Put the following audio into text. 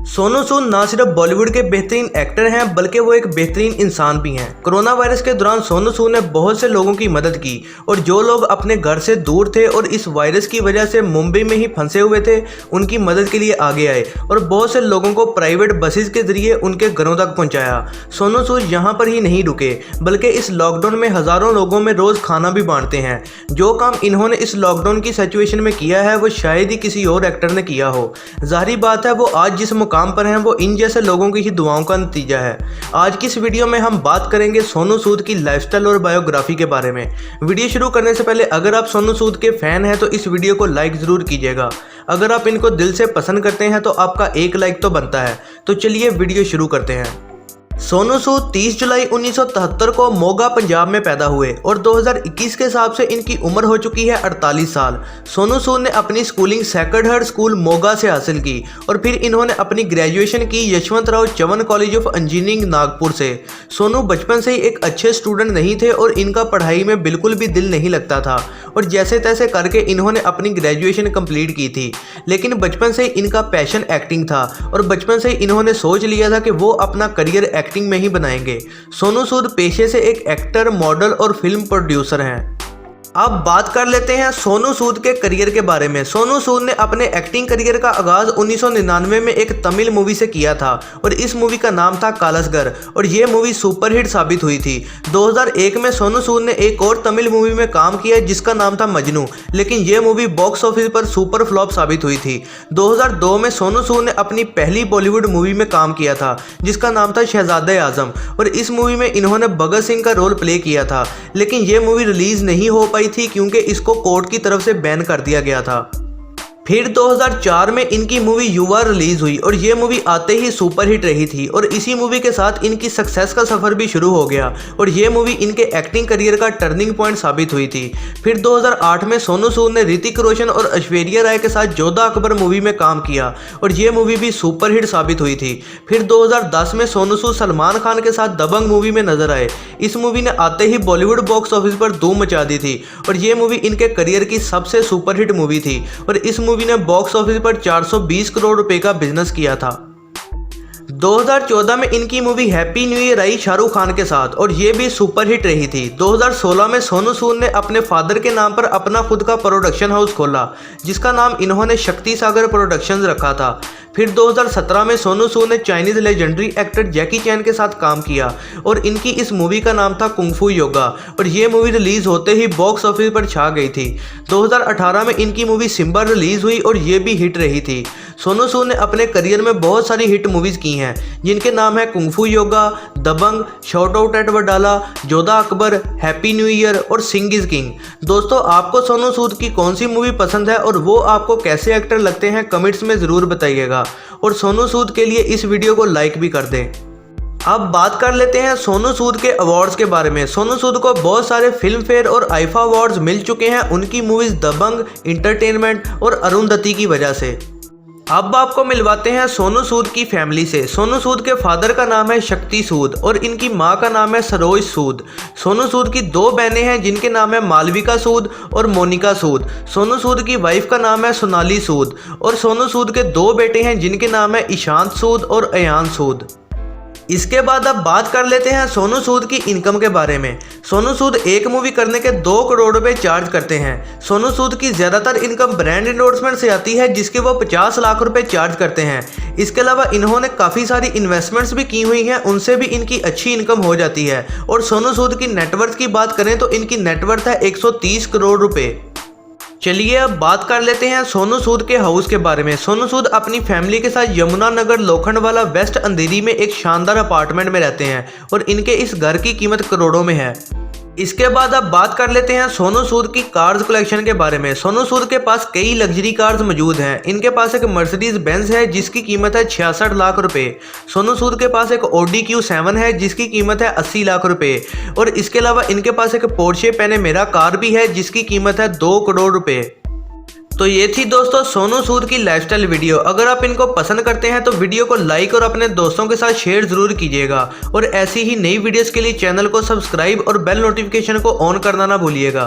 सोनू सूद ना सिर्फ बॉलीवुड के बेहतरीन एक्टर हैं बल्कि वो एक बेहतरीन इंसान भी हैं। कोरोना वायरस के दौरान सोनू सूद ने बहुत से लोगों की मदद की और जो लोग अपने घर से दूर थे और इस वायरस की वजह से मुंबई में ही फंसे हुए थे उनकी मदद के लिए आगे आए और बहुत से लोगों को प्राइवेट बसेस के जरिए उनके घरों तक पहुंचाया। सोनू सूद यहाँ पर ही नहीं रुके बल्कि इस लॉकडाउन में हज़ारों लोगों में रोज़ खाना भी बांटते हैं। जो काम इन्होंने इस लॉकडाउन की सिचुएशन में किया है वो शायद ही किसी और एक्टर ने किया हो। जाहिर बात है वो आज जिस मुकाम पर हैं वो इन जैसे लोगों की ही दुआओं का नतीजा है। आज की इस वीडियो में हम बात करेंगे सोनू सूद की लाइफस्टाइल और बायोग्राफी के बारे में। वीडियो शुरू करने से पहले अगर आप सोनू सूद के फैन हैं तो इस वीडियो को लाइक ज़रूर कीजिएगा। अगर आप इनको दिल से पसंद करते हैं तो आपका एक लाइक तो बनता है। तो चलिए वीडियो शुरू करते हैं। सोनू सूद 30 जुलाई 1973 को मोगा पंजाब में पैदा हुए और 2021 के हिसाब से इनकी उम्र हो चुकी है 48 साल। सोनू सूद ने अपनी schooling sacred heart school Moga से हासिल की और फिर इन्होंने अपनी ग्रेजुएशन की Yashwantrao Chavan college of engineering Nagpur से। सोनू बचपन से ही एक अच्छे स्टूडेंट नहीं थे और इनका पढ़ाई में बिल्कुल भी दिल नहीं लगता था और जैसे तैसे करके इन्होंने अपनी ग्रेजुएशन कंप्लीट की थी। लेकिन बचपन से ही इनका पैशन एक्टिंग था और बचपन से ही इन्होंने सोच लिया था कि वो अपना करियर एक्टिंग में ही बनाएंगे। सोनू सूद पेशे से एक एक्टर, मॉडल और फिल्म प्रोड्यूसर हैं। अब बात कर लेते हैं सोनू सूद के करियर के बारे में। सोनू सूद ने अपने एक्टिंग करियर का आगाज 1999 में एक तमिल मूवी से किया था और इस मूवी का नाम था कालसगर और ये मूवी सुपरहिट साबित हुई थी। 2001 में सोनू सूद ने एक और तमिल मूवी में काम किया जिसका नाम था मजनू, लेकिन ये मूवी बॉक्स ऑफिस पर सुपर फ्लॉप साबित हुई थी। 2002 में सोनू सूद ने अपनी पहली बॉलीवुड मूवी में काम किया था जिसका नाम था शहजादे आजम और इस मूवी में इन्होंने भगत सिंह का रोल प्ले किया था, लेकिन ये मूवी रिलीज नहीं हो पाई थी क्योंकि इसको कोर्ट की तरफ से बैन कर दिया गया था। फिर 2004 में इनकी मूवी युवा रिलीज हुई और ये मूवी आते ही सुपरहिट रही थी और इसी मूवी के साथ इनकी सक्सेस का सफ़र भी शुरू हो गया और ये मूवी इनके एक्टिंग करियर का टर्निंग पॉइंट साबित हुई थी। फिर 2008 में सोनू सूद ने ऋतिक रोशन और ऐश्वर्या राय के साथ जोधा अकबर मूवी में काम किया और ये मूवी भी सुपरहिट साबित हुई थी। फिर 2010 में सोनू सूद सलमान खान के साथ दबंग मूवी में नजर आए। इस मूवी ने आते ही बॉलीवुड बॉक्स ऑफिस पर धूम मचा दी थी और ये मूवी इनके करियर की सबसे सुपरहिट मूवी थी और इस मूवी ने बॉक्स ऑफिस पर 420 करोड़ रुपए का बिजनेस किया था। 2014 में इनकी movie happy new year I Shahrukh Khan के साथ और ये भी सुपरहिट रही थी। 2016 में सोनू सूद ने अपने फादर के नाम पर अपना खुद का प्रोडक्शन हाउस खोला जिसका नाम इन्होंने शक्ति सागर प्रोडक्शंस रखा था। फिर 2017 में सोनू सूद ने चाइनीज लेजेंडरी एक्टर जैकी चैन के साथ काम किया और इनकी इस मूवी का नाम था कुंग फू योगा और ये मूवी रिलीज होते ही बॉक्स ऑफिस पर छा गई थी। 2018 में इनकी मूवी सिम्बा रिलीज हुई और ये भी हिट रही थी। सोनू सूद ने अपने करियर में बहुत सारी हिट मूवीज की हैं जिनके नाम है kung fu yoga, Dabangg, shootout at Wadala, Jodhaa Akbar, happy new year और सिंह इज किंग। दोस्तों आपको सोनू सूद की कौन सी मूवी पसंद है और वो आपको कैसे एक्टर लगते हैं कमेंट्स में ज़रूर बताइएगा और सोनू सूद के लिए इस वीडियो को लाइक भी कर दें। अब बात कर लेते हैं सोनू सूद के अवार्ड्स के बारे में। सोनू सूद को बहुत सारे फिल्म फेयर और आईफा अवार्ड्स मिल चुके हैं उनकी मूवीज दबंग, एंटरटेनमेंट और अरुंधति की वजह से। अब आपको मिलवाते हैं सोनू सूद की फैमिली से। सोनू सूद के फादर का नाम है शक्ति सूद और इनकी मां का नाम है सरोज सूद। सोनू सूद की दो बहनें हैं जिनके नाम है मालविका सूद और मोनिका सूद। सोनू सूद की वाइफ का नाम है सोनाली सूद और सोनू सूद के दो बेटे हैं जिनके नाम है ईशांत सूद और अयान सूद। इसके बाद अब बात कर लेते हैं सोनू सूद की इनकम के बारे में। सोनू सूद एक मूवी करने के 2 करोड़ रुपए चार्ज करते हैं। सोनू सूद की ज़्यादातर इनकम ब्रांड एंडोर्समेंट से आती है जिसके वो 50 लाख रुपए चार्ज करते हैं। इसके अलावा इन्होंने काफ़ी सारी इन्वेस्टमेंट्स भी की हुई हैं, उनसे भी इनकी अच्छी इनकम हो जाती है। और सोनू सूद की नेटवर्थ की बात करें तो इनकी नेटवर्थ है 130 करोड़ रुपए। चलिए अब बात कर लेते हैं सोनू सूद के हाउस के बारे में। सोनू सूद अपनी फैमिली के साथ यमुना नगर लोखंडवाला वेस्ट अंधेरी में एक शानदार अपार्टमेंट में रहते हैं और इनके इस घर की कीमत करोड़ों में है। इसके बाद अब बात कर लेते हैं सोनू सूद की कार्स कलेक्शन के बारे में। सोनू सूद के पास कई लग्जरी कार्स मौजूद हैं। इनके पास एक मर्सिडीज बेंज है जिसकी कीमत है 66 लाख रुपए। सोनू सूद के पास एक ऑडी Q7 है जिसकी कीमत है 80 लाख रुपए और इसके अलावा इनके पास एक पोर्शे पैनेमेरा कार भी है जिसकी कीमत है 2 करोड़ रुपए। तो ये थी दोस्तों सोनू सूद की लाइफस्टाइल वीडियो। अगर आप इनको पसंद करते हैं तो वीडियो को लाइक और अपने दोस्तों के साथ शेयर जरूर कीजिएगा और ऐसी ही नई वीडियोस के लिए चैनल को सब्सक्राइब और बेल नोटिफिकेशन को ऑन करना ना भूलिएगा।